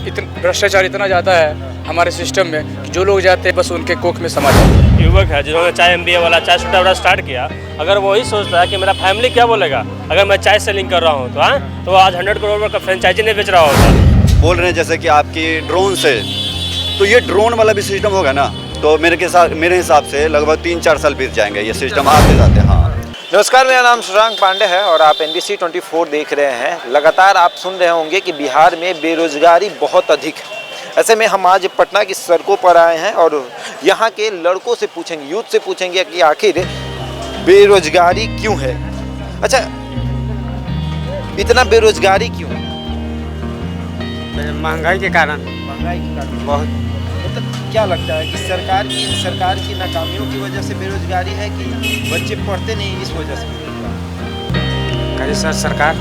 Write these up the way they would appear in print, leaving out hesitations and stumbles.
इतना भ्रष्टाचार इतना ज़्यादा है हमारे सिस्टम में कि जो लोग जाते हैं बस उनके कोख में समा जाते हैं। युवक है जिन्होंने चाय MBA वाला चाय सुट्टा वाला स्टार्ट किया, अगर वही सोचता है कि मेरा फैमिली क्या बोलेगा अगर मैं चाय सेलिंग कर रहा हूँ तो आज 100 करोड़ का फ्रेंचाइजी नहीं बेच रहा होता। बोल रहे हैं जैसे कि आपकी ड्रोन से, तो ये ड्रोन वाला भी सिस्टम होगा ना, तो मेरे हिसाब से लगभग 3-4 साल बीत जाएंगे ये सिस्टम आते जाते। हाँ नमस्कार, मेरा नाम शशांक पांडे है और आप NBC 24 देख रहे हैं। लगातार आप सुन रहे होंगे कि बिहार में बेरोजगारी बहुत अधिक है। ऐसे में हम आज पटना की सड़कों पर आए हैं और यहाँ के लड़कों से पूछेंगे, यूथ से पूछेंगे कि आखिर बेरोजगारी क्यों है। अच्छा, इतना बेरोजगारी क्यों? महंगाई के कारण। महंगाई के कारण बहुत। मतलब क्या लगता है कि सरकार की नाकामियों की वजह से बेरोजगारी है कि बच्चे पढ़ते नहीं इस वजह से? सर सरकार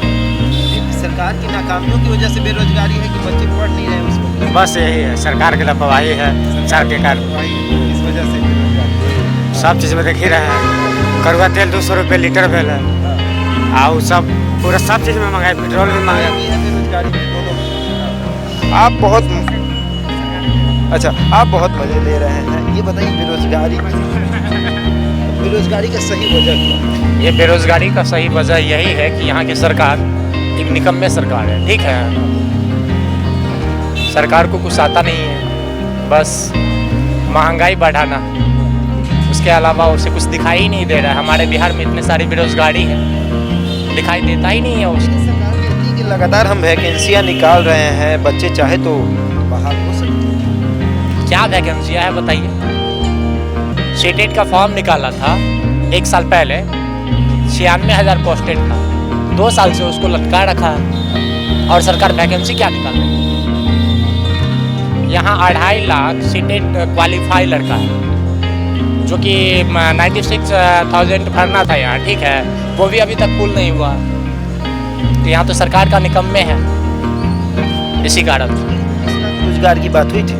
की नाकामियों की वजह से बेरोजगारी है कि बच्चे पढ़ नहीं रहे उसको? बस यही है, सरकार की लापरवाही है। सरकार के कारण इस वजह से बेरोजगारी सब चीज़ में देख ही रहे हैं। कड़वा तेल 200 रुपये लीटर भेल है और सब पूरा सब चीज़ में महंगाई, पेट्रोल भी महंगा है। बेरोजगारी आप बहुत मजे ले रहे हैं। ये बताइए बेरोजगारी का सही वजह क्या? ये बेरोजगारी का सही वजह यही है कि यहाँ की सरकार एक निकम्मे सरकार है। ठीक है, सरकार को कुछ आता नहीं है, बस महंगाई बढ़ाना, उसके अलावा उसे कुछ दिखाई ही नहीं दे रहा है। हमारे बिहार में इतने सारी बेरोजगारी है, दिखाई देता ही नहीं है उसको। सरकार कहती है कि लगातार हम वैकेंसियाँ निकाल रहे हैं, बच्चे चाहे तो बाहर हो सकते हैं। क्या वैकेंसियाँ है बताइए? सीटेट का फॉर्म निकाला था 1 साल पहले, 96,000 पोस्टेड था। 2 साल से उसको लटका रखा है और सरकार वैकेंसी क्या निकाल रही है? यहाँ 2.5 लाख सीटेट क्वालिफाई लड़का है जो कि 96,000 भरना था यहाँ। ठीक है, वो भी अभी तक फुल नहीं हुआ। तो यहाँ तो सरकार का निकम्मे है। इसी कारण रोजगार की बात हुई थी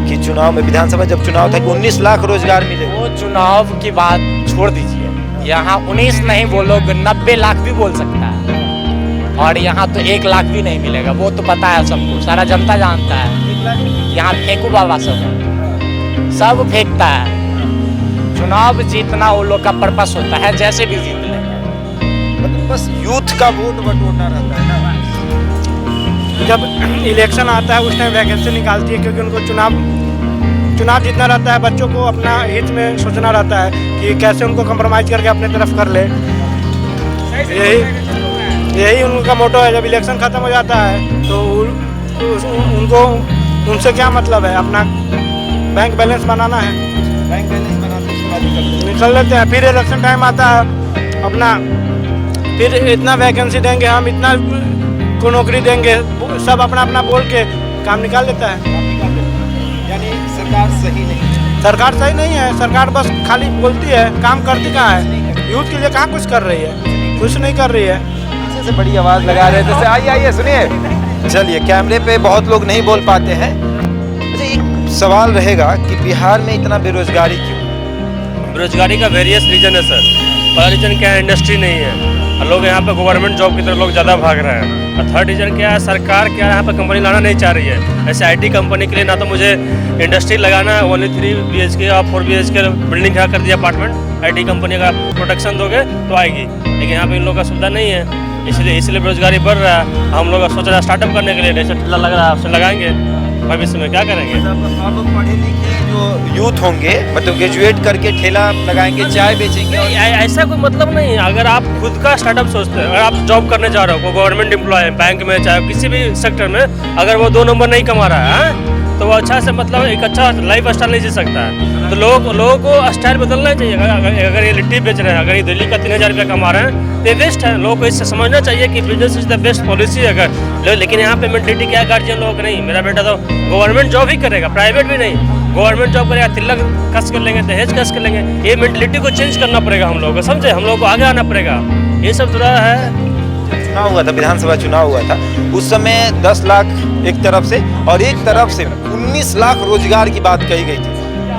कि चुनाव में, विधानसभा जब चुनाव था कि 19 लाख रोजगार मिले। वो चुनाव की बात छोड़ दीजिए, यहाँ 19 नहीं बोलोगे 90 लाख भी बोल सकता है और यहाँ तो 1 लाख भी नहीं मिलेगा। वो तो पता है सबको, सारा जनता जानता है। यहाँ फेंकू बाबा सब फेंकता है। चुनाव जीतना वो लोग का पर्पस होता है, जैसे भी जीत लेंगे। मतलब बस यूथ का वोट बटोरना रहता है ना। जब इलेक्शन आता है उस टाइम वैकेंसी निकालती है, क्योंकि उनको चुनाव जीतना रहता है। बच्चों को अपना हित में सोचना रहता है कि कैसे उनको कंप्रोमाइज़ करके अपने तरफ कर ले। यही उनका मोटो है। जब इलेक्शन ख़त्म हो जाता है तो उनको उनसे क्या मतलब है, अपना बैंक बैलेंस बनाना है। बैंक बैलेंस बनाते निकल लेते हैं। फिर इलेक्शन टाइम आता है अपना, फिर इतना वैकेंसी देंगे हम, इतना को नौकरी देंगे, सब अपना अपना बोल के काम निकाल लेता है। यानी सरकार सही नहीं है। सरकार सही नहीं है। सरकार बस खाली बोलती है, काम करती कहाँ है? यूथ के लिए कहाँ कुछ कर रही है? कुछ नहीं कर रही है। पीछे से बड़ी आवाज़ लगा रहे थे। आइए सुनिए। चलिए, कैमरे पे बहुत लोग नहीं बोल पाते हैं। अच्छा, एक सवाल रहेगा कि बिहार में इतना बेरोजगारी क्यों? बेरोजगारी का वेरियस रीजन है सर। पहला रीजन क्या है, इंडस्ट्री नहीं है और लोग यहाँ पे गवर्नमेंट जॉब की तरफ लोग ज़्यादा भाग रहे हैं। और थर्ड रीजन क्या है, सरकार क्या यहाँ पे कंपनी लाना नहीं चाह रही है। ऐसे IT कंपनी के लिए ना तो मुझे इंडस्ट्री लगाना है, ओनली 3 BHK और 4 BHK बिल्डिंग खड़ा कर दिया अपार्टमेंट। IT कंपनी का प्रोटेक्शन दोगे तो आएगी, लेकिन यहाँ पे इन लोगों का सुविधा नहीं है। इसलिए बेरोजगारी बढ़ रहा है। हम लोग सोच रहे हैं स्टार्टअप करने के लिए, जैसे ठेला लग रहा है उससे लगाएंगे, भविष्य में क्या करेंगे। अब पढ़े लिखे जो यूथ होंगे, मतलब ग्रेजुएट करके ठेला लगाएंगे, चाय बेचेंगे। ऐसा कोई मतलब नहीं है। अगर आप खुद का स्टार्टअप सोचते हैं, अगर आप जॉब करने जा रहे हो, गवर्नमेंट एम्प्लॉय है, बैंक में चाहे किसी भी सेक्टर में, अगर वो 2 नंबर नहीं कमा रहा है तो वो अच्छा से, मतलब एक अच्छा लाइफ स्टाइल नहीं जी सकता है। तो लोगों को स्टाइल बदलना चाहिए। अगर ये लिट्टी बेच रहे हैं, अगर ये दिल्ली का 3,000 रुपया कमा रहे हैं तो ये वेस्ट है। लोगों को इससे समझना चाहिए कि business is the best policy. अगर लेकिन यहाँ पे मेंटलिटी क्या है गार्जियन लोगों को, नहीं मेरा बेटा तो गवर्नमेंट जॉब ही करेगा, प्राइवेट भी नहीं, गवर्नमेंट जॉब करेगा, तिलक कस कर लेंगे, दहेज कस कर लेंगे। ये मेंटलिटी को चेंज करना पड़ेगा हम लोगों को, समझे? हम लोगों को आगे आना पड़ेगा। ये सब थोड़ा है। चुनाव हुआ था, विधानसभा चुनाव हुआ था, उस समय 10 लाख एक तरफ से और एक तरफ से 19 लाख रोजगार की बात कही गई थी।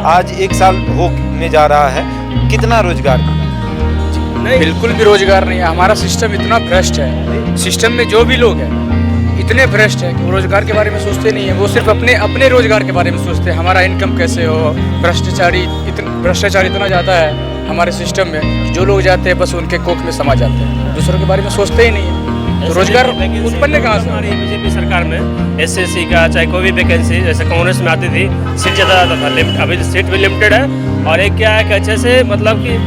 आज 1 साल होने जा रहा है, कितना रोजगार? नहीं, बिल्कुल भी रोजगार नहीं है। हमारा सिस्टम इतना भ्रष्ट है। सिस्टम में जो भी लोग हैं इतने भ्रष्ट हैं कि वो रोजगार के बारे में सोचते नहीं है। वो सिर्फ अपने रोजगार के बारे में सोचते हैं, हमारा इनकम कैसे हो। भ्रष्टाचार इतना ज़्यादा है हमारे सिस्टम में कि जो लोग जाते हैं बस उनके कोख में समा जाते हैं, दूसरों के बारे में सोचते ही नहीं है। तो रोजगार उत्पन्न कहाँ से? हमारी बीजेपी सरकार में एसएससी का चाहे कोई भी वैकेंसी जैसे कांग्रेस में आती थी, सीट ज़्यादा आता था, अभी सीट भी लिमिटेड है। और एक क्या है कि अच्छे से मतलब कि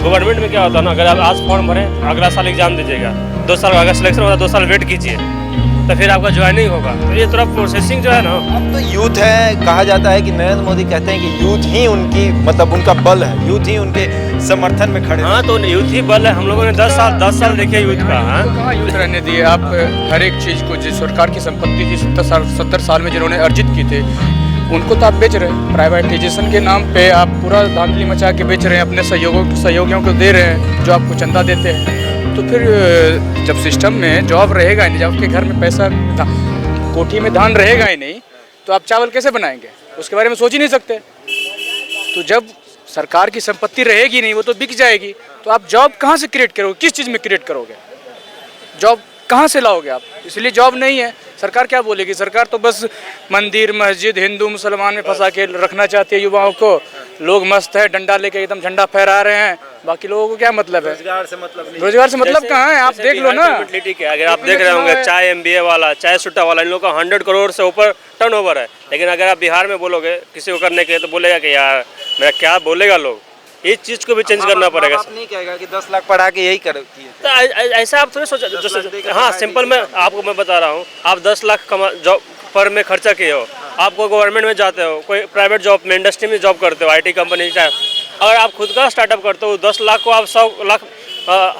गवर्नमेंट में क्या होता है ना, अगर आप आज फॉर्म भरें अगला साल एग्जाम दीजिएगा, 2 साल अगर सिलेक्शन होगा 2 साल वेट कीजिए तो फिर आपका ज्वाइनिंग होगा। तो ये थोड़ा प्रोसेसिंग जो है ना, अब तो यूथ है, कहा जाता है कि नरेंद्र मोदी कहते हैं कि यूथ ही उनकी मतलब उनका बल है, यूथ ही उनके समर्थन में खड़े हैं। हाँ तो यूथ ही बल है। हम लोगों ने 10 साल देखे यूथ का। हाँ कहाँ यूथ रहने दिए आप? हर एक चीज़ को जिस सरकार की संपत्ति थी 70 साल में जिन्होंने अर्जित की थे उनको तो आप बेच रहे हैं। प्राइवेटाइजेशन के नाम पे आप पूरा धांधली मचा के बेच रहे हैं, अपने सहयोगियों को दे रहे हैं जो आपको चंदा देते हैं। तो फिर जब सिस्टम में जॉब रहेगा ही नहीं, जब आपके घर में पैसा कोठी में धान रहेगा ही नहीं, तो आप चावल कैसे बनाएंगे? उसके बारे में सोच ही नहीं सकते। तो जब सरकार की संपत्ति रहेगी नहीं, वो तो बिक जाएगी, तो आप जॉब कहाँ से क्रिएट करोगे? किस चीज़ में क्रिएट करोगे? जॉब कहाँ से लाओगे आप? इसलिए जॉब नहीं है। सरकार क्या बोलेगी? सरकार तो बस मंदिर मस्जिद हिंदू मुसलमान में फंसा के रखना चाहती है युवाओं को। लोग मस्त है, डंडा लेके एकदम झंडा फहरा रहे हैं, बाकी लोगों को क्या मतलब है? रोजगार से मतलब नहीं। रोजगार से मतलब कहाँ है? आप देख लो ना। अगर आप देख रहे होंगे चाय MBA वाला, चाय सुट्टा वाला, इन लोगों का 100 करोड़ से ऊपर टर्नओवर है। लेकिन अगर आप बिहार में बोलोगे किसी को करने के तो बोलेगा कि यार मेरा क्या बोलेगा लोग। इस चीज़ को भी चेंज करना पड़ेगा। आप नहीं कहेगा कि 10 लाख पढ़ा के यही कर तो ऐसा आप थोड़ी सोचा। हाँ सिंपल मैं आपको मैं बता रहा हूँ, आप 10 लाख जॉब पर में खर्चा किए हो, आपको गवर्नमेंट में जाते हो, कोई प्राइवेट जॉब में इंडस्ट्री में जॉब करते हो, IT कंपनी चाहे, अगर आप खुद का स्टार्टअप करते हो 10 लाख को आप 100 लाख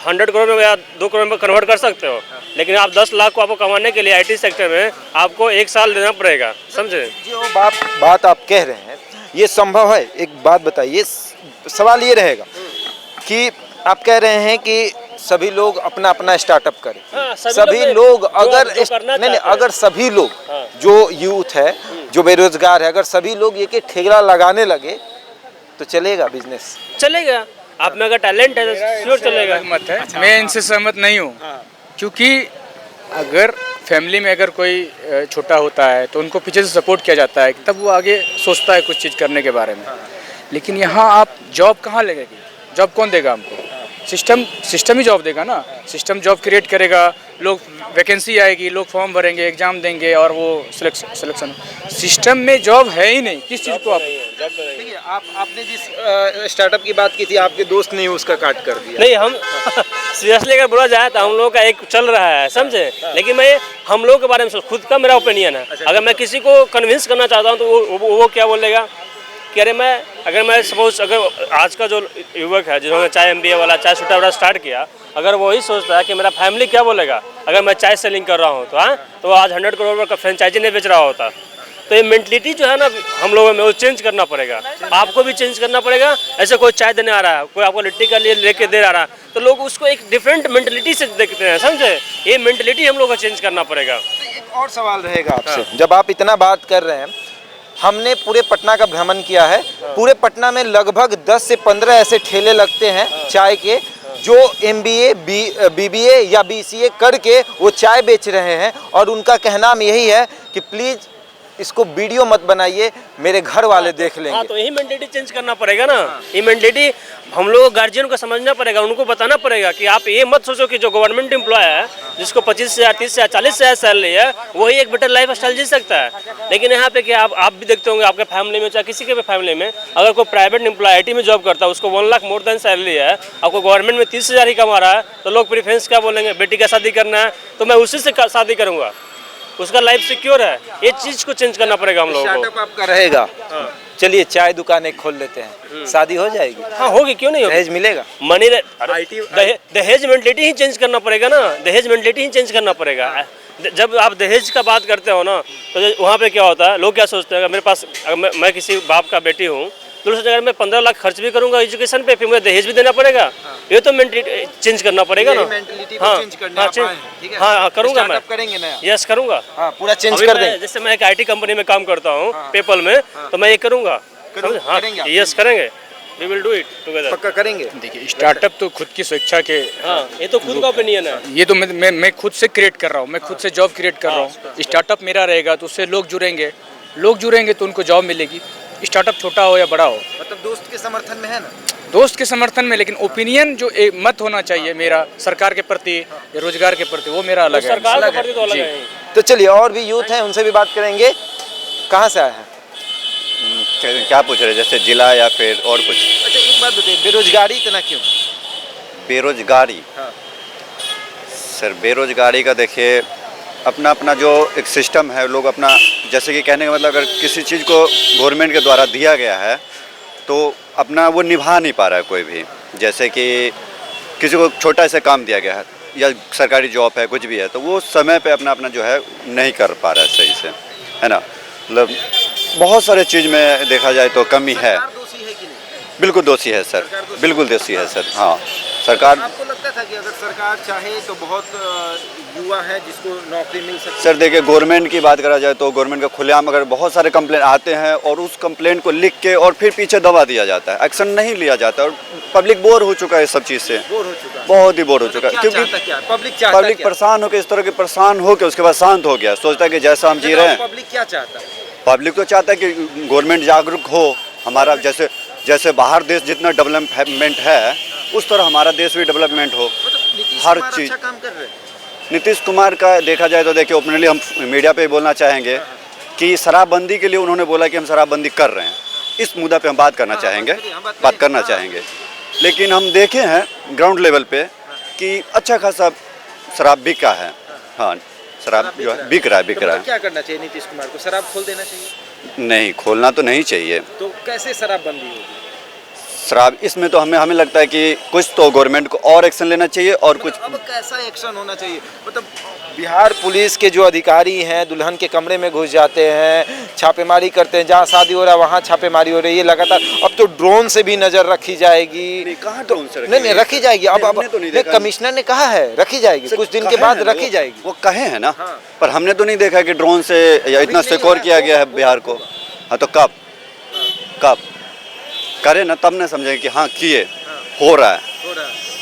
100 करोड़ में या 2 करोड़ में कन्वर्ट कर सकते हो। लेकिन आप 10 लाख को आपको कमाने के लिए IT सेक्टर में आपको 1 साल देना पड़ेगा। समझे? जो बात आप कह रहे हैं ये संभव है? एक बात बताइए, सवाल ये रहेगा कि आप कह रहे हैं कि सभी लोग अपना अपना स्टार्टअप करें। हाँ, सभी लोग अगर नहीं अगर सभी लोग जो यूथ है जो बेरोजगार है, अगर सभी लोग ये ठेला लगाने लगे तो चलेगा बिजनेस? चलेगा। आप में अगर टैलेंट है तो श्योर चलेगा। मत है। मैं इनसे सहमत नहीं हूँ, क्योंकि अगर फैमिली में अगर कोई छोटा होता है तो उनको पीछे से सपोर्ट किया जाता है, तब वो आगे सोचता है कुछ चीज़ करने के बारे में। लेकिन यहाँ आप जॉब कहाँ लगेगी? जॉब कौन देगा हमको? सिस्टम ही जॉब देगा ना। सिस्टम जॉब क्रिएट करेगा, लोग वैकेंसी आएगी, लोग फॉर्म भरेंगे, एग्जाम देंगे और वो सिलेक्शन। सिस्टम में जॉब है ही नहीं। किस चीज़ को आप? देखिए आपने जिस स्टार्टअप की बात की थी, आपके दोस्त ने उसका काट कर दिया। नहीं, हम सीरियसली अगर बोला जाए तो हम लोगों का एक चल रहा है, समझे? लेकिन मैं हम लोगों के बारे में खुद का मेरा ओपिनियन है। अगर मैं किसी को कन्विंस करना चाहता हूँ तो वो क्या बोलेगा कि अरे मैं सपोज अगर आज का जो युवक है जिन्होंने चाय MBA वाला चाय सुट्टा वाला स्टार्ट किया, अगर वही सोचता है कि मेरा फैमिली क्या बोलेगा अगर मैं चाय सेलिंग कर रहा हूँ, तो हाँ तो आज 100 करोड़ का फ्रेंचाइजी नहीं बेच रहा होता। तो ये मेंटलिटी जो है ना हम लोगों में वो चेंज करना पड़ेगा। आपको भी चेंज करना पड़ेगा। ऐसे कोई चाय देने आ रहा है, कोई आपको लिट्टी का लिए लेके दे रहा है, तो लोग उसको एक डिफरेंट मेंटलिटी से देखते हैं, समझे? ये मेंटलिटी हम लोग को चेंज करना पड़ेगा। एक और सवाल रहेगा आपसे, जब आप इतना बात कर रहे हैं, हमने पूरे पटना का भ्रमण किया है। पूरे पटना में लगभग 10 से 15 ऐसे ठेले लगते हैं चाय के, जो MBA BBA या BCA करके वो चाय बेच रहे हैं, और उनका कहना यही है कि प्लीज़ इसको वीडियो मत बनाइए, मेरे घर वाले देख लेंगे। हाँ तो यही मेंटलिटी चेंज करना पड़ेगा ना। ये मेंटलिटी हम लोग गार्जियन को समझना पड़ेगा, उनको बताना पड़ेगा कि आप ये मत सोचो कि जो गवर्नमेंट एम्प्लॉय है जिसको 25,000 30,000 40,000 सैलरी है वही एक बेटर लाइफ स्टाइल जी सकता है। लेकिन यहाँ पे क्या आप भी देखते होंगे आपके फैमिली में, चाहे किसी के भी फैमिली में, अगर कोई प्राइवेट एम्प्लॉय IT में जॉब करता है, उसको 1 लाख मोर देन सैलरी है, आपको गवर्नमेंट में 30,000 ही कमा रहा है, तो लोग प्रेफरेंस क्या बोलेंगे? बेटी का शादी करना है तो मैं उसी से शादी करूँगा, उसका लाइफ सिक्योर है। ये चीज को चेंज करना पड़ेगा हम लोगों को। स्टार्टअप आपका रहेगा। चलिए चाय दुकानें खोल लेते हैं, शादी हो जाएगी? हाँ होगी, क्यों नहीं होगी? दहेज मिलेगा? मनी दहेज मेंटलिटी ही चेंज करना पड़ेगा ना। दहेज मेंटलिटी ही चेंज करना पड़ेगा। जब आप दहेज का बात करते हो ना, तो वहाँ पे क्या होता है, लोग क्या सोचते हैं, अगर मेरे पास अगर मैं किसी बाप का बेटी हूँ तो अगर मैं 15 लाख खर्च भी करूंगा एजुकेशन पे, फिर मुझे दहेज भी देना पड़ेगा। ये तो मेंटलिटी चेंज करना पड़ेगा ना। हाँ करूंगा मैं। करेंगे ना? यस करूंगा। हाँ पूरा चेंज कर देंगे। जैसे मैं एक IT कंपनी में काम करता हूँ पेपल में, तो मैं ये करूंगा। हाँ यस करेंगे। We will do it together. पक्का करेंगे। देखिए स्टार्टअप तो खुद की स्वेच्छा के, हाँ, ये तो खुद का ओपिनियन है। ये तो मैं खुद से क्रिएट कर रहा हूँ, मैं खुद से जॉब क्रिएट कर रहा हूँ। स्टार्टअप मेरा रहेगा तो उससे लोग जुड़ेंगे तो उनको जॉब मिलेगी, स्टार्टअप छोटा हो या बड़ा हो। मतलब दोस्त के समर्थन में है ना? दोस्त के समर्थन में, लेकिन ओपिनियन जो एक मत होना चाहिए मेरा सरकार के प्रति या रोजगार के प्रति, वो मेरा अलग है। सरकार का प्रति तो अलग है। तो चलिए और भी यूथ हैं, उनसे भी बात करेंगे। कहाँ से आए हैं? क्या पूछ रहे हैं, जैसे जिला या फिर और कुछ? अच्छा एक बात बताइए, बेरोजगारी इतना क्यों? बेरोजगारी? हाँ। सर बेरोजगारी का देखिए अपना अपना जो एक सिस्टम है, लोग अपना, जैसे कि कहने का मतलब अगर किसी चीज़ को गवर्नमेंट के द्वारा दिया गया है तो अपना वो निभा नहीं पा रहा है कोई भी। जैसे कि किसी को छोटा सा काम दिया गया है या सरकारी जॉब है, कुछ भी है, तो वो समय पे अपना अपना जो है नहीं कर पा रहा है सही से, है ना। मतलब बहुत सारे चीज़ में देखा जाए तो कमी है। सरकार दोषी है कि नहीं? बिल्कुल दोषी है सर, बिल्कुल दोषी है सर। हाँ सरकार। आपको लगता था कि अगर सरकार चाहे तो बहुत युवा है जिसको नौकरी मिल सकती है? सर देखिए गवर्नमेंट की बात करा जाए तो गवर्नमेंट का खुलेआम अगर बहुत सारे कंप्लेंट आते हैं और उस कंप्लेंट को लिख के और फिर पीछे दबा दिया जाता है, एक्शन नहीं लिया जाता है, और पब्लिक बोर हो चुका है इस सब चीज़ से, बोर हो चुका है। बहुत ही बोर हो चुका है। क्योंकि पब्लिक परेशान होकर इस तरह के परेशान होकर उसके बाद शांत हो गया, सोचता है कि जैसा हम जी रहे हैं। पब्लिक क्या चाहता है? पब्लिक तो चाहता है कि गवर्नमेंट जागरूक हो, हमारा जैसे बाहर देश जितना डेवलपमेंट है उस तरह हमारा देश भी डेवलपमेंट हो। हर चीज़ अच्छा काम कर रहे हैं। नीतीश कुमार का देखा जाए तो देखिए ओपनली हम मीडिया पे बोलना चाहेंगे कि शराबबंदी के लिए उन्होंने बोला कि हम शराबबंदी कर रहे हैं, इस मुद्दा पे हम बात करना चाहेंगे, बात करना चाहेंगे। लेकिन हम देखे हैं ग्राउंड लेवल पे कि अच्छा खासा शराब बिका है। हाँ शराब जो है बिक रहा है। क्या करना चाहिए नीतीश कुमार को? शराब खोल देना चाहिए? नहीं, खोलना तो नहीं चाहिए। तो कैसे शराबबंदी होगी? शराब इसमें तो हमें लगता है कि कुछ तो गवर्नमेंट को और एक्शन लेना चाहिए और कुछ। अब कैसा एक्शन होना चाहिए? मतलब बिहार पुलिस के जो अधिकारी हैं दुल्हन के कमरे में घुस जाते हैं, छापेमारी करते हैं, जहाँ शादी हो रहा है वहाँ छापेमारी हो रही है लगातार। अब तो ड्रोन से भी नजर रखी जाएगी। कहाँ ड्रोन से? नहीं रखी जाएगी। अब कमिश्नर ने कहा है रखी जाएगी, कुछ दिन के बाद रखी जाएगी। वो कहे हैं ना, हाँ। पर हमने तो नहीं देखा कि ड्रोन से या इतना सिक्योर किया गया है बिहार को। हाँ तो कब करे ना, तब ना समझेंगे कि हाँ किए, हो रहा है।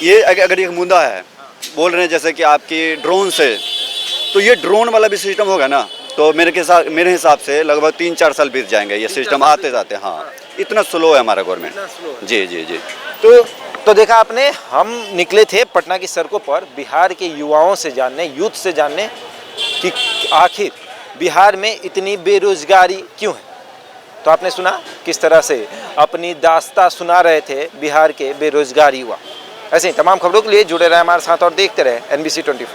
ये अगर एक मुद्दा है, बोल रहे हैं जैसे कि आपकी ड्रोन से, तो ये ड्रोन वाला भी सिस्टम होगा ना तो मेरे हिसाब से लगभग 3-4 साल बीत जाएंगे ये सिस्टम आते जाते। हाँ इतना स्लो है हमारा गवर्नमेंट। जी। तो देखा आपने, हम निकले थे पटना की सड़कों पर बिहार के युवाओं से जानने, यूथ से जानने कि आखिर बिहार में इतनी बेरोजगारी क्यों है। तो आपने सुना किस तरह से अपनी दास्तां सुना रहे थे बिहार के बेरोजगार युवा। ऐसे ही तमाम खबरों के लिए जुड़े रहे हमारे साथ और देखते रहे NBC 24।